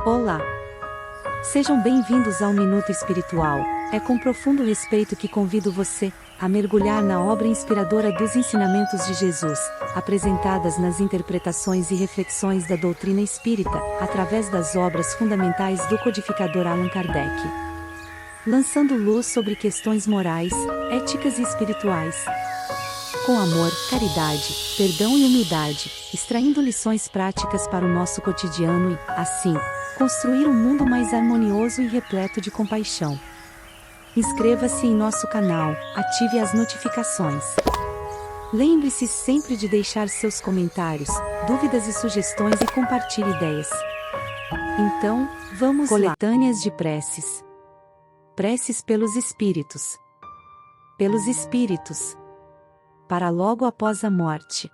Olá! Sejam bem-vindos ao Minuto Espiritual. É com profundo respeito que convido você a mergulhar na obra inspiradora dos ensinamentos de Jesus, apresentadas nas interpretações e reflexões da doutrina espírita, através das obras fundamentais do codificador Allan Kardec. Lançando luz sobre questões morais, éticas e espirituais. Com amor, caridade, perdão e humildade, extraindo lições práticas para o nosso cotidiano e, assim, construir um mundo mais harmonioso e repleto de compaixão. Inscreva-se em nosso canal, ative as notificações. Lembre-se sempre de deixar seus comentários, dúvidas e sugestões e compartilhe ideias. Então, vamos lá. Coletâneas de preces. Preces pelos espíritos. Pelos espíritos. Para logo após a morte.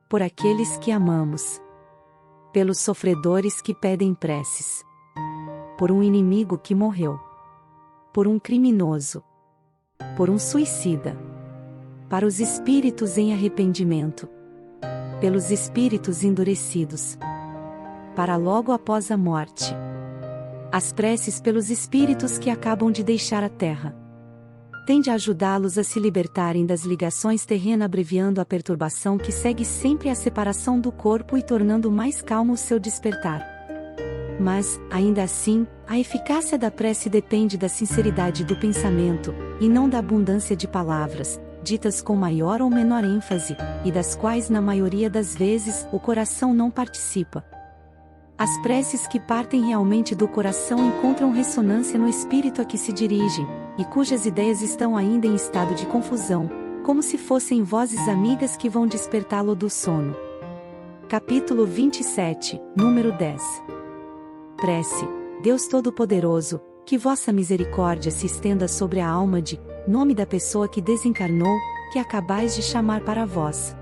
Por aqueles que amamos. Pelos sofredores que pedem preces. Por um inimigo que morreu. Por um criminoso. Por um suicida. Para os espíritos em arrependimento. Pelos espíritos endurecidos. Para logo após a morte. As preces pelos espíritos que acabam de deixar a terra. Tende a ajudá-los a se libertarem das ligações terrenas, abreviando a perturbação que segue sempre a separação do corpo e tornando mais calmo o seu despertar. Mas, ainda assim, a eficácia da prece depende da sinceridade do pensamento, e não da abundância de palavras, ditas com maior ou menor ênfase, e das quais na maioria das vezes o coração não participa. As preces que partem realmente do coração encontram ressonância no espírito a que se dirigem, e cujas ideias estão ainda em estado de confusão, como se fossem vozes amigas que vão despertá-lo do sono. Capítulo 27, número 10. Prece. Deus Todo-Poderoso, que vossa misericórdia se estenda sobre a alma de, nome da pessoa que desencarnou, que acabais de chamar para vós.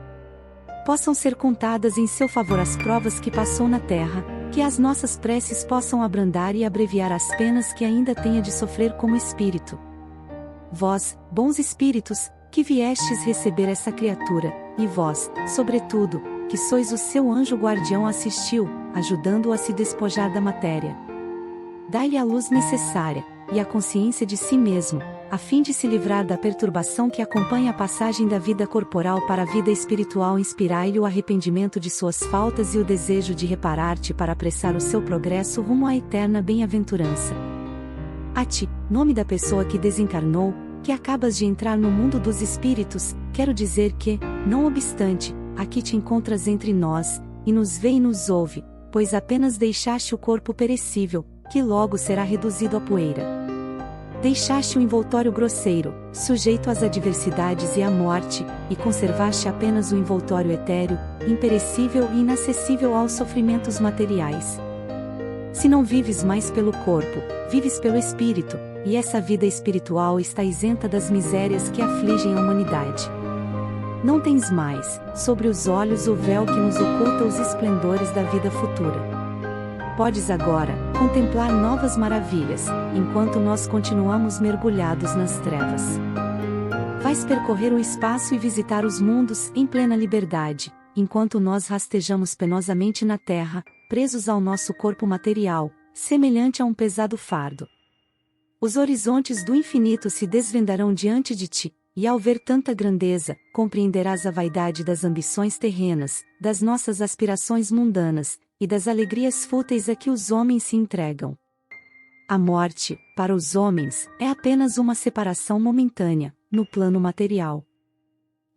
Possam ser contadas em seu favor as provas que passou na terra, que as nossas preces possam abrandar e abreviar as penas que ainda tenha de sofrer como espírito. Vós, bons espíritos, que viestes receber essa criatura, e vós, sobretudo, que sois o seu anjo guardião, assistiu, ajudando-o a se despojar da matéria. Dai-lhe a luz necessária, e a consciência de si mesmo, a fim de se livrar da perturbação que acompanha a passagem da vida corporal para a vida espiritual. Inspirai-lhe o arrependimento de suas faltas e o desejo de reparar-te para apressar o seu progresso rumo à eterna bem-aventurança. A ti, nome da pessoa que desencarnou, que acabas de entrar no mundo dos espíritos, quero dizer que, não obstante, aqui te encontras entre nós, e nos vê e nos ouve, pois apenas deixaste o corpo perecível, que logo será reduzido a poeira. Deixaste o envoltório grosseiro, sujeito às adversidades e à morte, e conservaste apenas o envoltório etéreo, imperecível e inacessível aos sofrimentos materiais. Se não vives mais pelo corpo, vives pelo espírito, e essa vida espiritual está isenta das misérias que afligem a humanidade. Não tens mais, sobre os olhos, o véu que nos oculta os esplendores da vida futura. Podes agora contemplar novas maravilhas, enquanto nós continuamos mergulhados nas trevas. Vais percorrer o espaço e visitar os mundos em plena liberdade, enquanto nós rastejamos penosamente na terra, presos ao nosso corpo material, semelhante a um pesado fardo. Os horizontes do infinito se desvendarão diante de ti, e ao ver tanta grandeza, compreenderás a vaidade das ambições terrenas, das nossas aspirações mundanas, e das alegrias fúteis a que os homens se entregam. A morte, para os homens, é apenas uma separação momentânea, no plano material.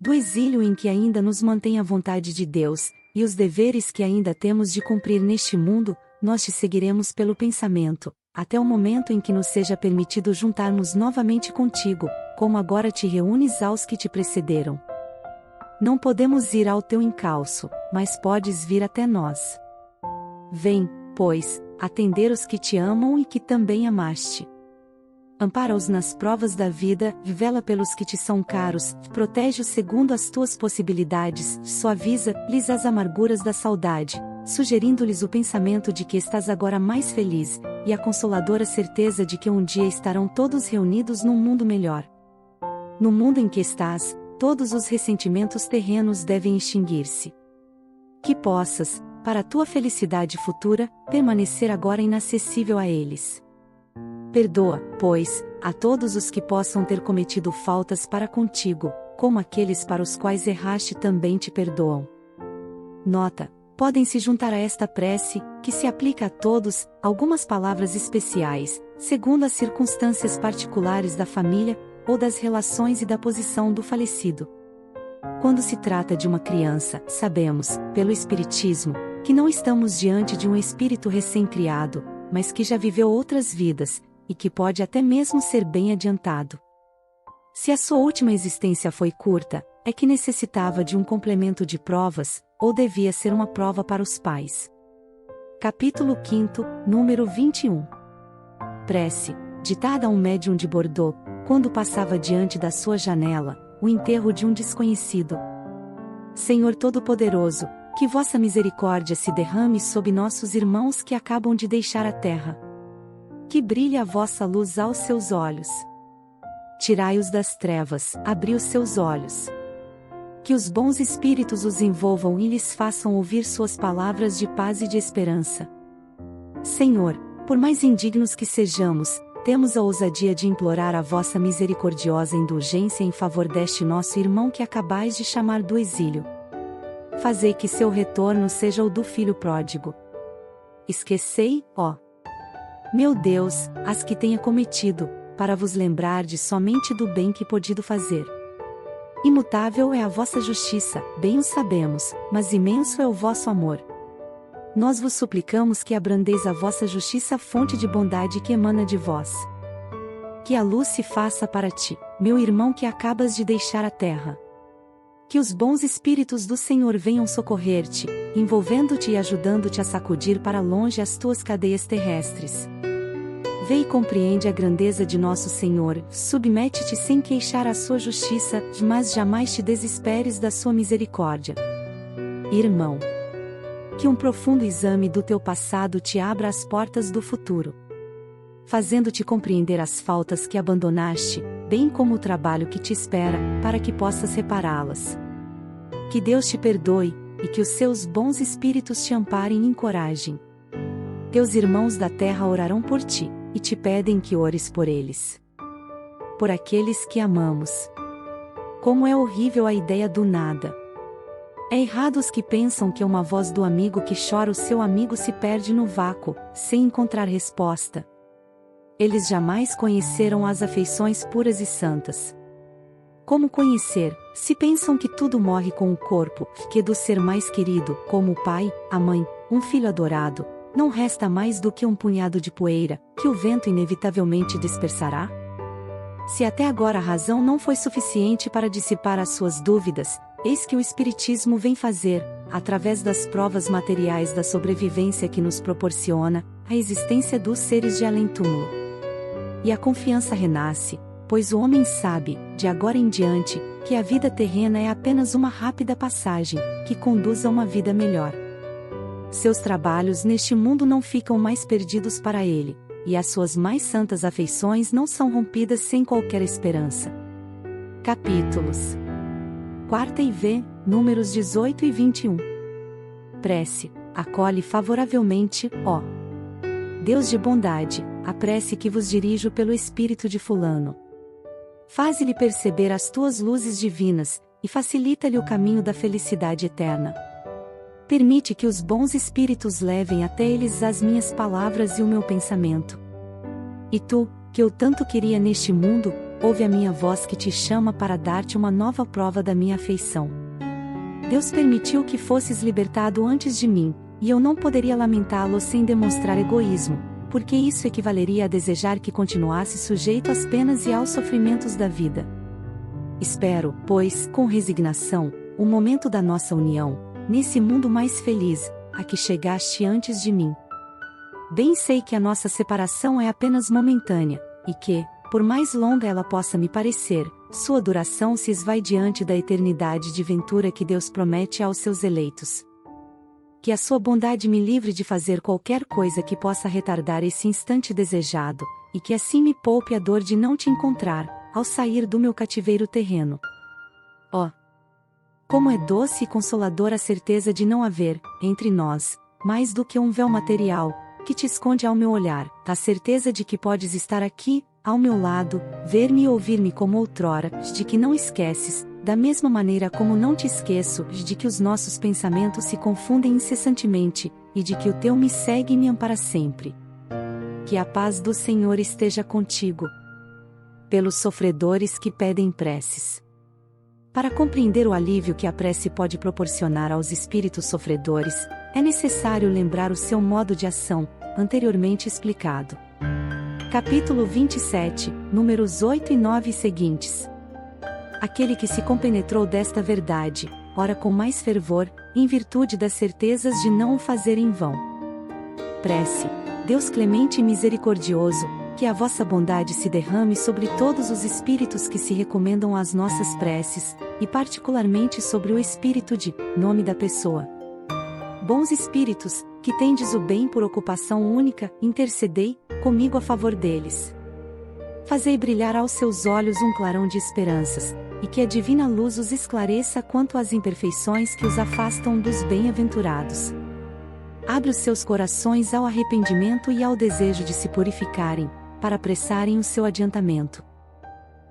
Do exílio em que ainda nos mantém a vontade de Deus, e os deveres que ainda temos de cumprir neste mundo, nós te seguiremos pelo pensamento, até o momento em que nos seja permitido juntar-nos novamente contigo, como agora te reúnes aos que te precederam. Não podemos ir ao teu encalço, mas podes vir até nós. Vem, pois, atender os que te amam e que também amaste. Ampara-os nas provas da vida, vela pelos que te são caros, protege-os segundo as tuas possibilidades, suaviza-lhes as amarguras da saudade, sugerindo-lhes o pensamento de que estás agora mais feliz, e a consoladora certeza de que um dia estarão todos reunidos num mundo melhor. No mundo em que estás, todos os ressentimentos terrenos devem extinguir-se. Que possas, para a tua felicidade futura, permanecer agora inacessível a eles. Perdoa, pois, a todos os que possam ter cometido faltas para contigo, como aqueles para os quais erraste também te perdoam. Nota: podem se juntar a esta prece, que se aplica a todos, algumas palavras especiais, segundo as circunstâncias particulares da família, ou das relações e da posição do falecido. Quando se trata de uma criança, sabemos, pelo Espiritismo, que não estamos diante de um espírito recém-criado, mas que já viveu outras vidas, e que pode até mesmo ser bem adiantado. Se a sua última existência foi curta, é que necessitava de um complemento de provas, ou devia ser uma prova para os pais. Capítulo 5, número 21. Prece, ditada a um médium de Bordeaux, quando passava diante da sua janela, o enterro de um desconhecido. Senhor Todo-Poderoso, que vossa misericórdia se derrame sobre nossos irmãos que acabam de deixar a terra. Que brilhe a vossa luz aos seus olhos. Tirai-os das trevas, abri os seus olhos. Que os bons espíritos os envolvam e lhes façam ouvir suas palavras de paz e de esperança. Senhor, por mais indignos que sejamos, temos a ousadia de implorar a vossa misericordiosa indulgência em favor deste nosso irmão que acabais de chamar do exílio. Fazei que seu retorno seja o do filho pródigo. Esquecei, ó meu Deus, as que tenha cometido, para vos lembrardes somente do bem que podido fazer. Imutável é a vossa justiça, bem o sabemos, mas imenso é o vosso amor. Nós vos suplicamos que abrandeis a vossa justiça, fonte de bondade que emana de vós. Que a luz se faça para ti, meu irmão que acabas de deixar a terra. Que os bons espíritos do Senhor venham socorrer-te, envolvendo-te e ajudando-te a sacudir para longe as tuas cadeias terrestres. Vê e compreende a grandeza de nosso Senhor, submete-te sem queixar à sua justiça, mas jamais te desesperes da sua misericórdia. Irmão, que um profundo exame do teu passado te abra as portas do futuro, fazendo-te compreender as faltas que abandonaste, bem como o trabalho que te espera, para que possas repará-las. Que Deus te perdoe, e que os seus bons espíritos te amparem e encorajem. Teus irmãos da terra orarão por ti, e te pedem que ores por eles. Por aqueles que amamos. Como é horrível a ideia do nada. É errado os que pensam que uma voz do amigo que chora o seu amigo se perde no vácuo, sem encontrar resposta. Eles jamais conheceram as afeições puras e santas. Como conhecer, se pensam que tudo morre com o corpo, que do ser mais querido, como o pai, a mãe, um filho adorado, não resta mais do que um punhado de poeira, que o vento inevitavelmente dispersará? Se até agora a razão não foi suficiente para dissipar as suas dúvidas, eis que o Espiritismo vem fazer, através das provas materiais da sobrevivência que nos proporciona, a existência dos seres de além-túmulo. E a confiança renasce, pois o homem sabe, de agora em diante, que a vida terrena é apenas uma rápida passagem, que conduz a uma vida melhor. Seus trabalhos neste mundo não ficam mais perdidos para ele, e as suas mais santas afeições não são rompidas sem qualquer esperança. Capítulos 4 e V, números 18 e 21. Prece, acolhe favoravelmente, ó Deus de bondade, a prece que vos dirijo pelo Espírito de fulano. Faze-lhe perceber as tuas luzes divinas, e facilita-lhe o caminho da felicidade eterna. Permite que os bons espíritos levem até eles as minhas palavras e o meu pensamento. E tu, que eu tanto queria neste mundo, ouve a minha voz que te chama para dar-te uma nova prova da minha afeição. Deus permitiu que fosses libertado antes de mim, e eu não poderia lamentá-lo sem demonstrar egoísmo, porque isso equivaleria a desejar que continuasse sujeito às penas e aos sofrimentos da vida. Espero, pois, com resignação, o momento da nossa união, nesse mundo mais feliz, a que chegaste antes de mim. Bem sei que a nossa separação é apenas momentânea, e que, por mais longa ela possa me parecer, sua duração se esvai diante da eternidade de ventura que Deus promete aos seus eleitos. Que a sua bondade me livre de fazer qualquer coisa que possa retardar esse instante desejado, e que assim me poupe a dor de não te encontrar, ao sair do meu cativeiro terreno. Ó Como é doce e consoladora a certeza de não haver, entre nós, mais do que um véu material, que te esconde ao meu olhar, a certeza de que podes estar aqui, ao meu lado, ver-me e ouvir-me como outrora, de que não esqueces, da mesma maneira como não te esqueço, de que os nossos pensamentos se confundem incessantemente, e de que o teu me segue e me ampara sempre. Que a paz do Senhor esteja contigo. Pelos sofredores que pedem preces. Para compreender o alívio que a prece pode proporcionar aos espíritos sofredores, é necessário lembrar o seu modo de ação, anteriormente explicado. Capítulo 27, números 8 e 9 seguintes. Aquele que se compenetrou desta verdade, ora com mais fervor, em virtude das certezas de não o fazer em vão. Prece. Deus clemente e misericordioso, que a vossa bondade se derrame sobre todos os espíritos que se recomendam às nossas preces, e particularmente sobre o espírito de nome da pessoa. Bons espíritos, que tendes o bem por ocupação única, intercedei comigo a favor deles. Fazei brilhar aos seus olhos um clarão de esperanças, e que a divina luz os esclareça quanto às imperfeições que os afastam dos bem-aventurados. Abre os seus corações ao arrependimento e ao desejo de se purificarem, para apressarem o seu adiantamento.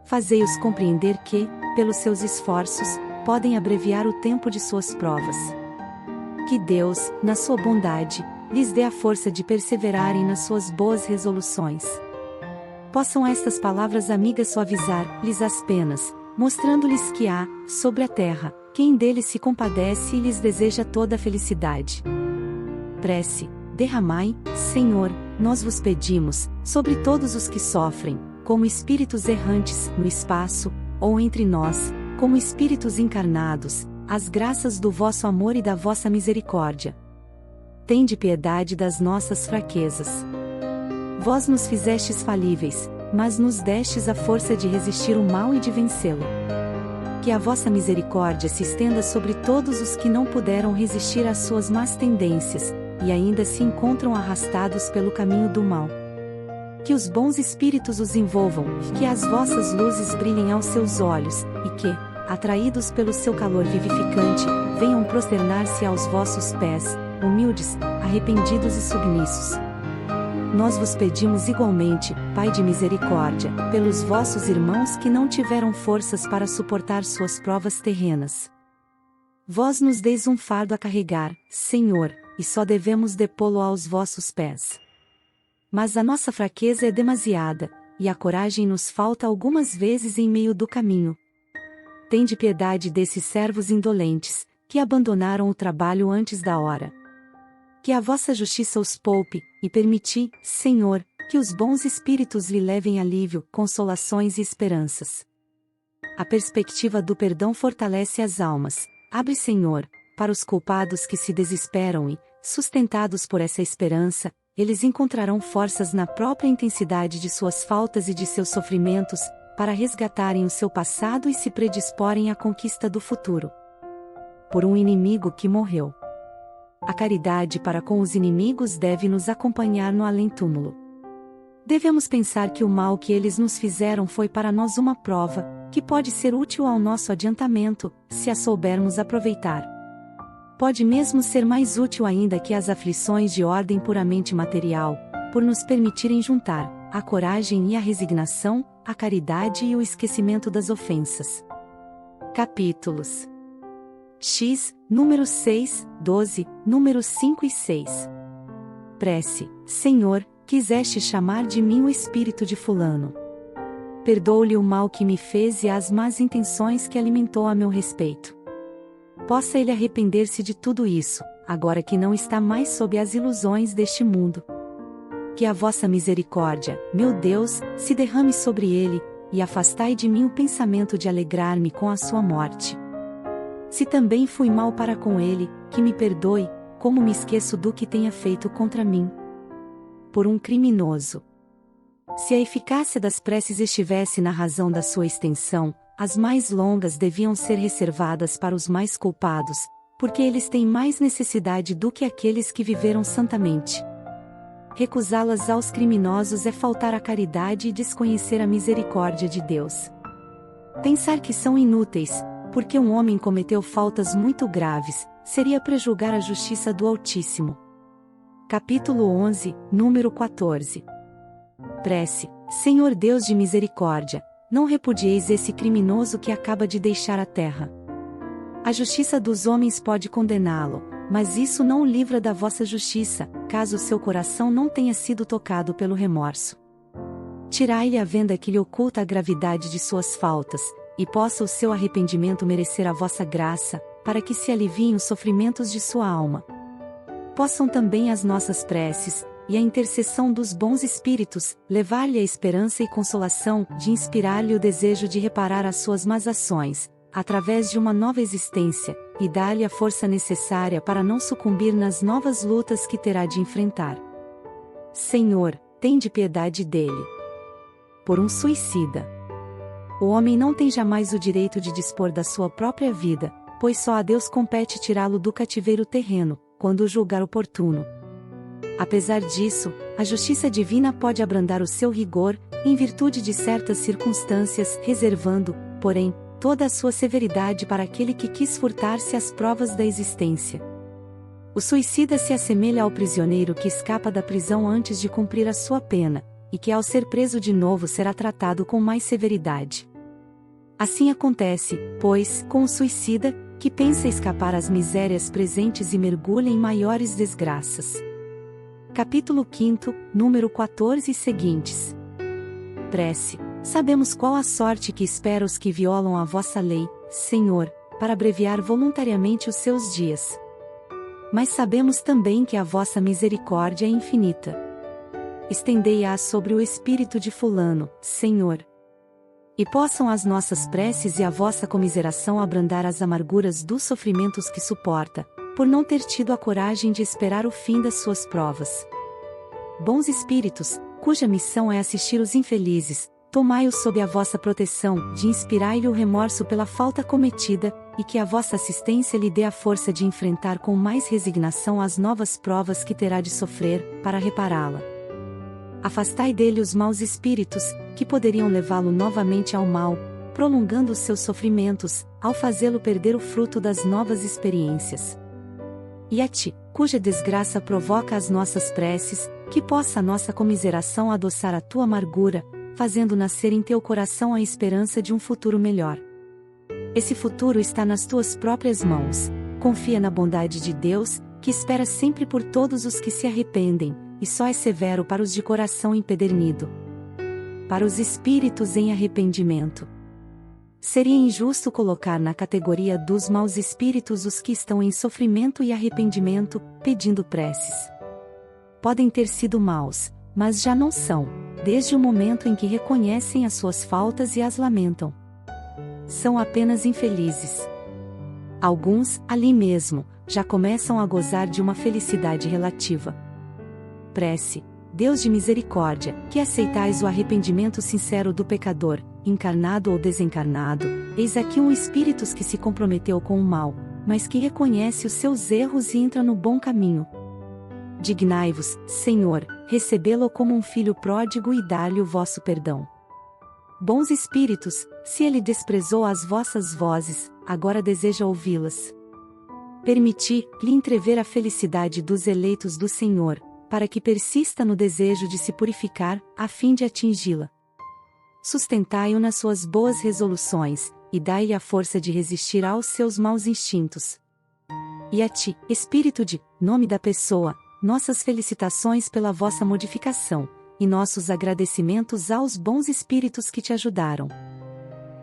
Fazei-os compreender que, pelos seus esforços, podem abreviar o tempo de suas provas. Que Deus, na sua bondade, lhes dê a força de perseverarem nas suas boas resoluções. Possam estas palavras amigas suavizar-lhes as penas, mostrando-lhes que há, sobre a terra, quem deles se compadece e lhes deseja toda a felicidade. Prece. Derramai, Senhor, nós vos pedimos, sobre todos os que sofrem, como espíritos errantes, no espaço, ou entre nós, como espíritos encarnados, as graças do vosso amor e da vossa misericórdia. Tende piedade das nossas fraquezas. Vós nos fizestes falíveis, mas nos destes a força de resistir o mal e de vencê-lo. Que a vossa misericórdia se estenda sobre todos os que não puderam resistir às suas más tendências, e ainda se encontram arrastados pelo caminho do mal. Que os bons espíritos os envolvam, que as vossas luzes brilhem aos seus olhos, e que, atraídos pelo seu calor vivificante, venham prosternar-se aos vossos pés, humildes, arrependidos e submissos. Nós vos pedimos igualmente, Pai de misericórdia, pelos vossos irmãos que não tiveram forças para suportar suas provas terrenas. Vós nos deis um fardo a carregar, Senhor, e só devemos depô-lo aos vossos pés. Mas a nossa fraqueza é demasiada, e a coragem nos falta algumas vezes em meio do caminho. Tende piedade desses servos indolentes, que abandonaram o trabalho antes da hora. Que a vossa justiça os poupe, e permiti, Senhor, que os bons espíritos lhe levem alívio, consolações e esperanças. A perspectiva do perdão fortalece as almas. Abre, Senhor, para os culpados que se desesperam e, sustentados por essa esperança, eles encontrarão forças na própria intensidade de suas faltas e de seus sofrimentos, para resgatarem o seu passado e se predisporem à conquista do futuro. Por um inimigo que morreu. A caridade para com os inimigos deve nos acompanhar no além-túmulo. Devemos pensar que o mal que eles nos fizeram foi para nós uma prova, que pode ser útil ao nosso adiantamento, se a soubermos aproveitar. Pode mesmo ser mais útil ainda que as aflições de ordem puramente material, por nos permitirem juntar a coragem e a resignação, a caridade e o esquecimento das ofensas. Capítulos X, números 6, 12, números 5 e 6. Prece. Senhor, quiseste chamar de mim o espírito de fulano. Perdoa-lhe o mal que me fez e as más intenções que alimentou a meu respeito. Possa ele arrepender-se de tudo isso, agora que não está mais sob as ilusões deste mundo. Que a vossa misericórdia, meu Deus, se derrame sobre ele, e afastai de mim o pensamento de alegrar-me com a sua morte. Se também fui mal para com ele, que me perdoe, como me esqueço do que tenha feito contra mim. Por um criminoso. Se a eficácia das preces estivesse na razão da sua extensão, as mais longas deviam ser reservadas para os mais culpados, porque eles têm mais necessidade do que aqueles que viveram santamente. Recusá-las aos criminosos é faltar à caridade e desconhecer a misericórdia de Deus. Pensar que são inúteis, Porque um homem cometeu faltas muito graves, seria prejulgar a justiça do Altíssimo. Capítulo 11, número 14. Prece. Senhor Deus de misericórdia, não repudieis esse criminoso que acaba de deixar a terra. A justiça dos homens pode condená-lo, mas isso não o livra da vossa justiça, caso seu coração não tenha sido tocado pelo remorso. Tirai-lhe a venda que lhe oculta a gravidade de suas faltas, e possa o seu arrependimento merecer a vossa graça, para que se aliviem os sofrimentos de sua alma. Possam também as nossas preces, e a intercessão dos bons espíritos, levar-lhe a esperança e consolação, de inspirar-lhe o desejo de reparar as suas más ações, através de uma nova existência, e dar-lhe a força necessária para não sucumbir nas novas lutas que terá de enfrentar. Senhor, tende piedade dele. Por um suicida. O homem não tem jamais o direito de dispor da sua própria vida, pois só a Deus compete tirá-lo do cativeiro terreno, quando o julgar oportuno. Apesar disso, a justiça divina pode abrandar o seu rigor, em virtude de certas circunstâncias, reservando, porém, toda a sua severidade para aquele que quis furtar-se às provas da existência. O suicida se assemelha ao prisioneiro que escapa da prisão antes de cumprir a sua pena, e que ao ser preso de novo será tratado com mais severidade. Assim acontece, pois, com o suicida, que pensa escapar às misérias presentes e mergulha em maiores desgraças. Capítulo 5, número 14 e seguintes. Prece. Sabemos qual a sorte que espera os que violam a vossa lei, Senhor, para abreviar voluntariamente os seus dias. Mas sabemos também que a vossa misericórdia é infinita. Estendei-a sobre o espírito de fulano, Senhor. E possam as nossas preces e a vossa comiseração abrandar as amarguras dos sofrimentos que suporta, por não ter tido a coragem de esperar o fim das suas provas. Bons espíritos, cuja missão é assistir os infelizes, tomai-os sob a vossa proteção, de inspirai-lhe o remorso pela falta cometida, e que a vossa assistência lhe dê a força de enfrentar com mais resignação as novas provas que terá de sofrer, para repará-la. Afastai dele os maus espíritos, que poderiam levá-lo novamente ao mal, prolongando os seus sofrimentos, ao fazê-lo perder o fruto das novas experiências. E a ti, cuja desgraça provoca as nossas preces, que possa a nossa comiseração adoçar a tua amargura, fazendo nascer em teu coração a esperança de um futuro melhor. Esse futuro está nas tuas próprias mãos. Confia na bondade de Deus, que espera sempre por todos os que se arrependem, e só é severo para os de coração empedernido. Para os espíritos em arrependimento. Seria injusto colocar na categoria dos maus espíritos os que estão em sofrimento e arrependimento, pedindo preces. Podem ter sido maus, mas já não são, desde o momento em que reconhecem as suas faltas e as lamentam. São apenas infelizes. Alguns, ali mesmo, já começam a gozar de uma felicidade relativa. Prece. Deus de misericórdia, que aceitais o arrependimento sincero do pecador, encarnado ou desencarnado, eis aqui um espírito que se comprometeu com o mal, mas que reconhece os seus erros e entra no bom caminho. Dignai-vos, Senhor, recebê-lo como um filho pródigo e dar-lhe o vosso perdão. Bons espíritos, se ele desprezou as vossas vozes, agora deseja ouvi-las. Permiti-lhe entrever a felicidade dos eleitos do Senhor, para que persista no desejo de se purificar, a fim de atingi-la. Sustentai-o nas suas boas resoluções, e dai-lhe a força de resistir aos seus maus instintos. E a ti, Espírito de, nome da pessoa, nossas felicitações pela vossa modificação, e nossos agradecimentos aos bons espíritos que te ajudaram.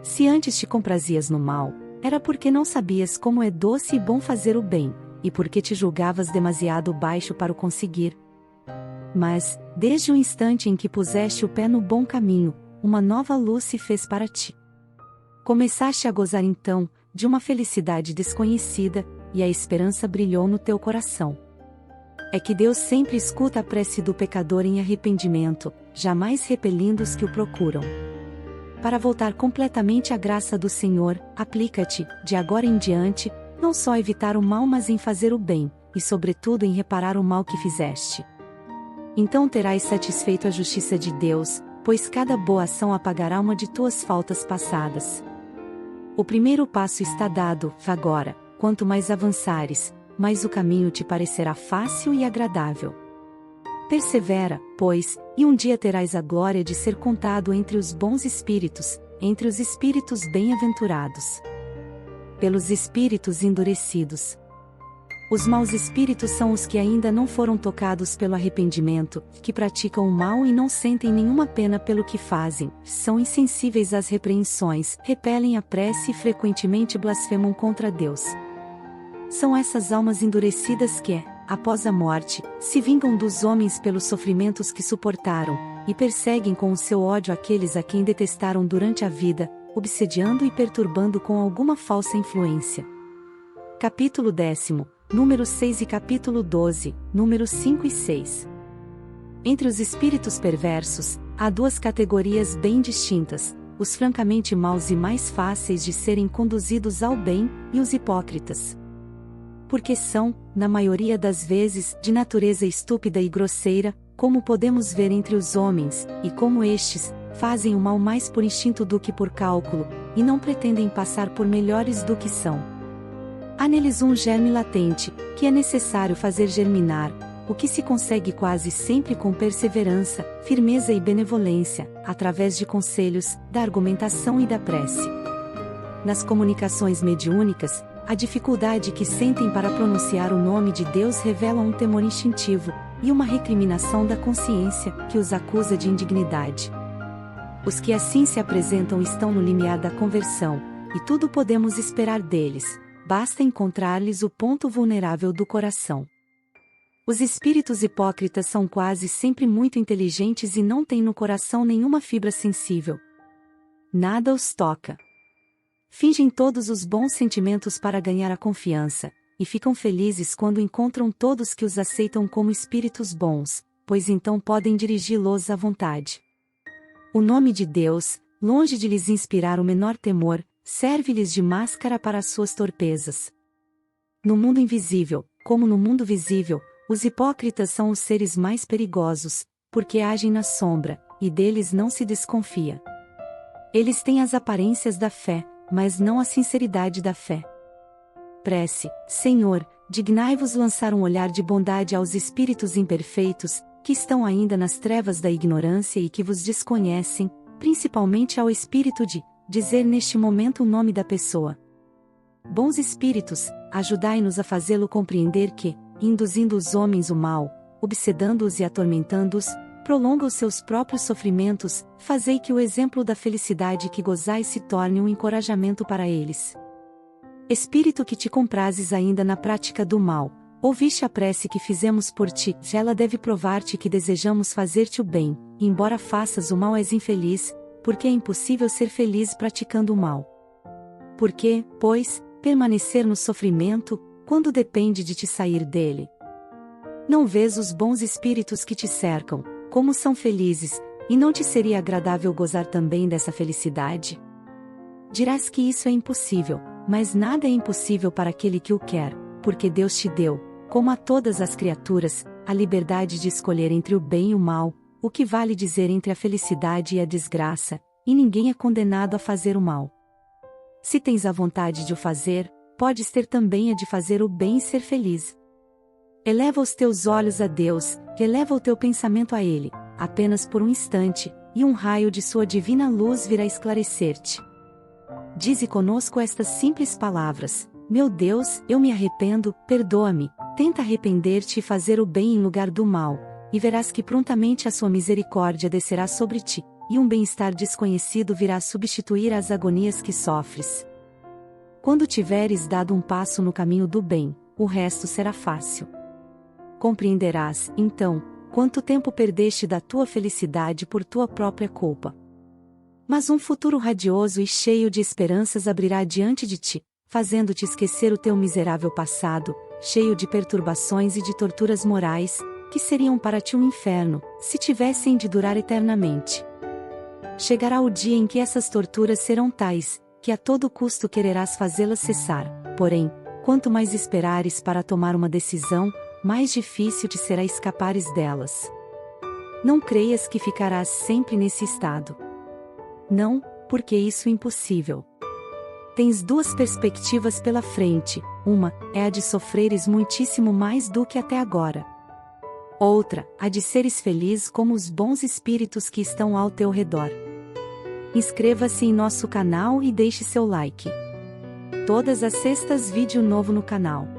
Se antes te comprazias no mal, era porque não sabias como é doce e bom fazer o bem, e porque te julgavas demasiado baixo para o conseguir. Mas, desde o instante em que puseste o pé no bom caminho, uma nova luz se fez para ti. Começaste a gozar então, de uma felicidade desconhecida, e a esperança brilhou no teu coração. É que Deus sempre escuta a prece do pecador em arrependimento, jamais repelindo os que o procuram. Para voltar completamente à graça do Senhor, aplica-te, de agora em diante, não só a evitar o mal mas em fazer o bem, e sobretudo em reparar o mal que fizeste. Então terás satisfeito a justiça de Deus, pois cada boa ação apagará uma de tuas faltas passadas. O primeiro passo está dado, agora, quanto mais avançares, mais o caminho te parecerá fácil e agradável. Persevera, pois, e um dia terás a glória de ser contado entre os bons espíritos, entre os espíritos bem-aventurados. Pelos espíritos endurecidos. Os maus espíritos são os que ainda não foram tocados pelo arrependimento, que praticam o mal e não sentem nenhuma pena pelo que fazem, são insensíveis às repreensões, repelem a prece e frequentemente blasfemam contra Deus. São essas almas endurecidas que, após a morte, se vingam dos homens pelos sofrimentos que suportaram, e perseguem com o seu ódio aqueles a quem detestaram durante a vida, obsediando e perturbando com alguma falsa influência. Capítulo 10, número 6 e capítulo 12, números 5 e 6. Entre os espíritos perversos, há duas categorias bem distintas, os francamente maus e mais fáceis de serem conduzidos ao bem, e os hipócritas. Porque são, na maioria das vezes, de natureza estúpida e grosseira, como podemos ver entre os homens, e como estes, fazem o mal mais por instinto do que por cálculo, e não pretendem passar por melhores do que são. Há neles um germe latente, que é necessário fazer germinar, o que se consegue quase sempre com perseverança, firmeza e benevolência, através de conselhos, da argumentação e da prece. Nas comunicações mediúnicas, a dificuldade que sentem para pronunciar o nome de Deus revela um temor instintivo, e uma recriminação da consciência, que os acusa de indignidade. Os que assim se apresentam estão no limiar da conversão, e tudo podemos esperar deles, basta encontrar-lhes o ponto vulnerável do coração. Os espíritos hipócritas são quase sempre muito inteligentes e não têm no coração nenhuma fibra sensível. Nada os toca. Fingem todos os bons sentimentos para ganhar a confiança, e ficam felizes quando encontram todos que os aceitam como espíritos bons, pois então podem dirigi-los à vontade. O nome de Deus, longe de lhes inspirar o menor temor, serve-lhes de máscara para as suas torpezas. No mundo invisível, como no mundo visível, os hipócritas são os seres mais perigosos, porque agem na sombra, e deles não se desconfia. Eles têm as aparências da fé, mas não a sinceridade da fé. Prece, Senhor, dignai-vos lançar um olhar de bondade aos espíritos imperfeitos, que estão ainda nas trevas da ignorância e que vos desconhecem, principalmente ao espírito de dizer neste momento o nome da pessoa. Bons espíritos, ajudai-nos a fazê-lo compreender que, induzindo os homens o mal, obsedando-os e atormentando-os, prolonga os seus próprios sofrimentos, fazei que o exemplo da felicidade que gozais se torne um encorajamento para eles. Espírito que te comprases ainda na prática do mal, ouviste a prece que fizemos por ti, ela deve provar-te que desejamos fazer-te o bem, e embora faças o mal és infeliz, porque é impossível ser feliz praticando o mal. Porque, pois, permanecer no sofrimento, quando depende de te sair dele? Não vês os bons espíritos que te cercam, como são felizes, e não te seria agradável gozar também dessa felicidade? Dirás que isso é impossível, mas nada é impossível para aquele que o quer, porque Deus te deu, como a todas as criaturas, a liberdade de escolher entre o bem e o mal, o que vale dizer entre a felicidade e a desgraça, e ninguém é condenado a fazer o mal. Se tens a vontade de o fazer, podes ter também a de fazer o bem e ser feliz. Eleva os teus olhos a Deus, eleva o teu pensamento a Ele, apenas por um instante, e um raio de sua divina luz virá esclarecer-te. Dize conosco estas simples palavras: meu Deus, eu me arrependo, perdoa-me. Tenta arrepender-te e fazer o bem em lugar do mal, e verás que prontamente a sua misericórdia descerá sobre ti, e um bem-estar desconhecido virá substituir as agonias que sofres. Quando tiveres dado um passo no caminho do bem, o resto será fácil. Compreenderás, então, quanto tempo perdeste da tua felicidade por tua própria culpa. Mas um futuro radioso e cheio de esperanças abrirá diante de ti, fazendo-te esquecer o teu miserável passado, cheio de perturbações e de torturas morais, que seriam para ti um inferno, se tivessem de durar eternamente. Chegará o dia em que essas torturas serão tais, que a todo custo quererás fazê-las cessar, porém, quanto mais esperares para tomar uma decisão, mais difícil te será escapares delas. Não creias que ficarás sempre nesse estado. Não, porque isso é impossível. Tens duas perspectivas pela frente, uma é a de sofreres muitíssimo mais do que até agora. Outra, a de seres feliz como os bons espíritos que estão ao teu redor. Inscreva-se em nosso canal e deixe seu like. Todas as sextas vídeo novo no canal.